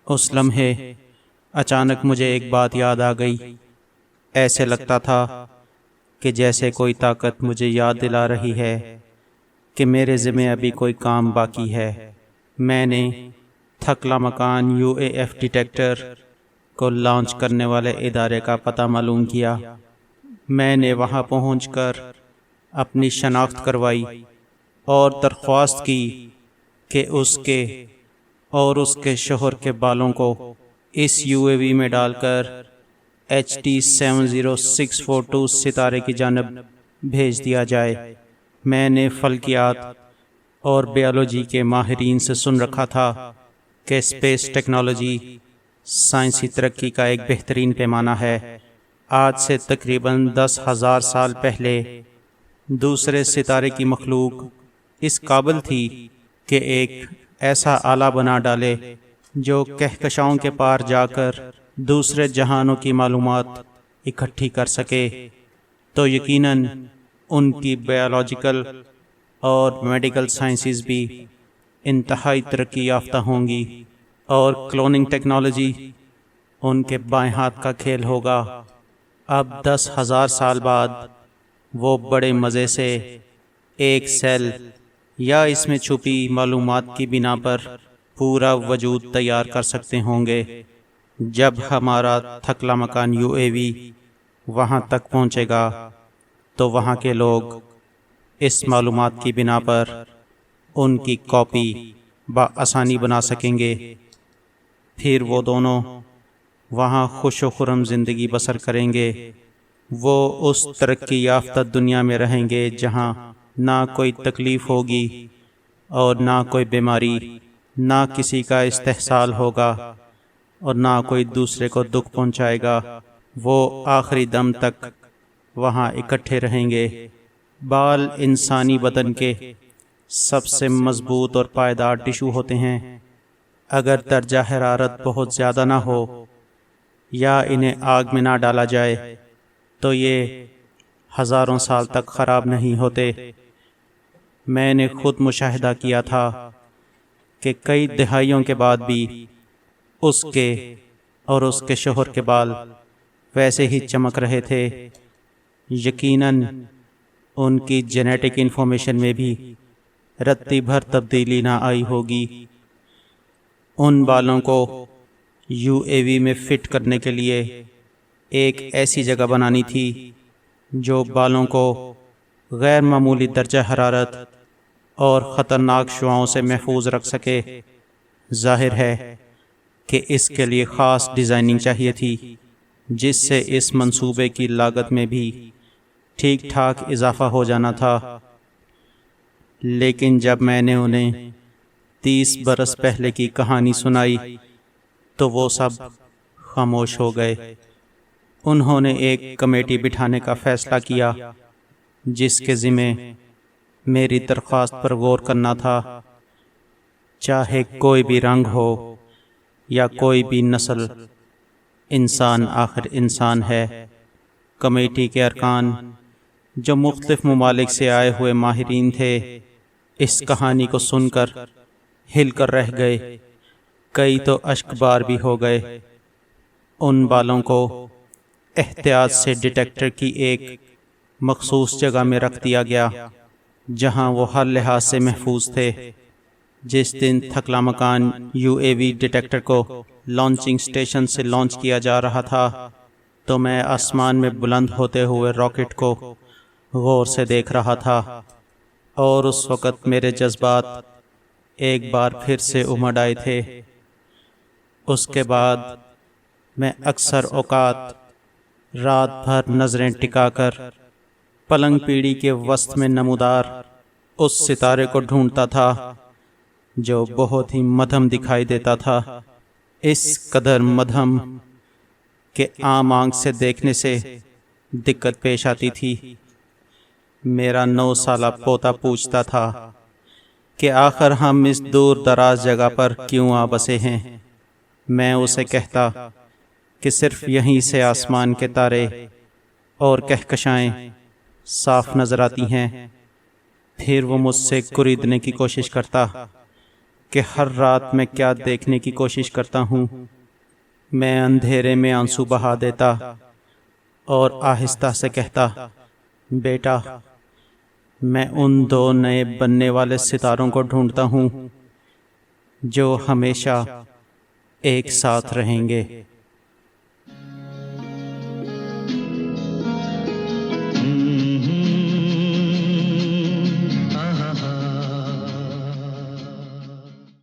اس لمحے اچانک مجھے ایک بات یاد آ گئی۔ ایسے لگتا تھا کہ جیسے کوئی طاقت مجھے یاد دلا رہی ہے کہ میرے ذمہ ابھی کوئی کام باقی ہے۔ میں نے تھکلا مکان UAF ڈیٹیکٹر کو لانچ کرنے والے ادارے کا پتہ معلوم کیا۔ میں نے وہاں پہنچ کر اپنی شناخت کروائی اور درخواست کی کہ اس کے شوہر کے بالوں کو اس UAV میں ڈال کر HT 70642 ستارے کی جانب بھیج دیا جائے۔ میں نے فلکیات اور بیالوجی کے ماہرین سے سن رکھا تھا کہ اسپیس ٹیکنالوجی سائنسی ترقی کا ایک بہترین پیمانہ ہے۔ آج سے تقریباً 10,000 سال پہلے دوسرے ستارے کی مخلوق اس قابل تھی کہ ایک ایسا آلہ بنا ڈالے جو کہکشاؤں کے پار جا کر دوسرے جہانوں کی معلومات اکٹھی کر سکے، تو یقیناً ان کی بایولوجیکل اور میڈیکل سائنسز بھی انتہائی ترقی یافتہ ہوں گی، اور کلوننگ ٹیکنالوجی ان کے بائیں ہاتھ کا کھیل ہوگا۔ اب 10,000 سال بعد وہ بڑے مزے سے ایک سیل یا اس میں چھپی معلومات کی بنا پر پورا وجود تیار کر سکتے ہوں گے۔ جب ہمارا تھکلا مکان UAV وہاں تک پہنچے گا تو وہاں کے لوگ اس معلومات کی بنا پر ان کی کاپی بآسانی بنا سکیں گے۔ پھر وہ دونوں وہاں خوش و خرم زندگی بسر کریں گے۔ وہ اس ترقی یافتہ دنیا میں رہیں گے جہاں نہ کوئی تکلیف ہوگی اور نہ کوئی بیماری، نہ کسی کا استحصال ہوگا اور نہ کوئی دوسرے کو دکھ پہنچائے گا۔ وہ آخری دم تک وہاں اکٹھے رہیں گے۔ بال انسانی بدن کے سب سے مضبوط اور پائیدار ٹشو ہوتے ہیں۔ اگر درجہ حرارت بہت زیادہ نہ ہو یا انہیں آگ میں نہ ڈالا جائے تو یہ ہزاروں سال تک خراب نہیں ہوتے۔ میں نے خود مشاہدہ کیا تھا کہ کئی دہائیوں کے بعد بھی اس کے اور اس کے شوہر کے بال ویسے ہی چمک رہے تھے۔ یقیناً ان کی جینیٹک انفارمیشن میں بھی رتی بھر تبدیلی نہ آئی ہوگی۔ ان بالوں کو UAV میں فٹ کرنے کے لیے ایک ایسی جگہ بنانی تھی جو بالوں کو غیر معمولی درجہ حرارت اور خطرناک شعاعوں سے محفوظ رکھ سکے۔ ظاہر ہے کہ اس کے لیے خاص ڈیزائننگ چاہیے تھی، جس سے اس منصوبے کی لاگت میں بھی ٹھیک ٹھاک اضافہ ہو جانا تھا۔ لیکن جب میں نے انہیں 30 برس پہلے کی کہانی سنائی تو وہ سب خاموش ہو گئے۔ انہوں نے ایک کمیٹی بٹھانے کا فیصلہ کیا جس کے ذمہ میری درخواست پر غور کرنا تھا۔ چاہے کوئی بھی رنگ ہو یا کوئی بھی نسل، انسان آخر انسان ہے۔ کمیٹی کے ارکان، جو مختلف ممالک سے آئے ہوئے ماہرین تھے، اس کہانی کو سن کر ہل کر رہ گئے۔ کئی تو اشک بار بھی ہو گئے۔ ان بالوں کو احتیاط سے ڈیٹیکٹر کی ایک مخصوص جگہ میں رکھ دیا گیا جہاں وہ ہر لحاظ سے محفوظ تھے۔ جس دن تھکلا مکان UAV ڈیٹیکٹر کو لانچنگ سٹیشن سے لانچ کیا جا رہا تھا تو میں آسمان میں بلند ہوتے ہوئے راکٹ کو غور سے دیکھ رہا تھا، اور اس وقت میرے جذبات ایک بار پھر سے امڑ آئے تھے۔ اس کے بعد میں اکثر اوقات رات بھر نظریں ٹکا کر پلنگ پیڑھی کے وسط میں نمودار اس ستارے کو ڈھونڈتا تھا جو بہت ہی مدھم دکھائی دیتا تھا، اس قدر مدھم کہ عام آنکھ سے دیکھنے سے دقت پیش آتی تھی۔ میرا 9 سالہ پوتا پوچھتا تھا کہ آخر ہم اس دور دراز جگہ پر کیوں آ بسے ہیں۔ میں اسے کہتا کہ صرف یہیں سے آسمان کے تارے اور کہکشائیں صاف نظر آتی ہیں۔ پھر وہ مجھ سے کریدنے کی کوشش کرتا کہ ہر رات میں کیا دیکھنے کی کوشش کرتا ہوں۔ میں اندھیرے میں آنسو بہا دیتا اور آہستہ سے کہتا، بیٹا، میں ان 2 نئے بننے والے ستاروں کو ڈھونڈتا ہوں جو ہمیشہ ایک ساتھ رہیں گے۔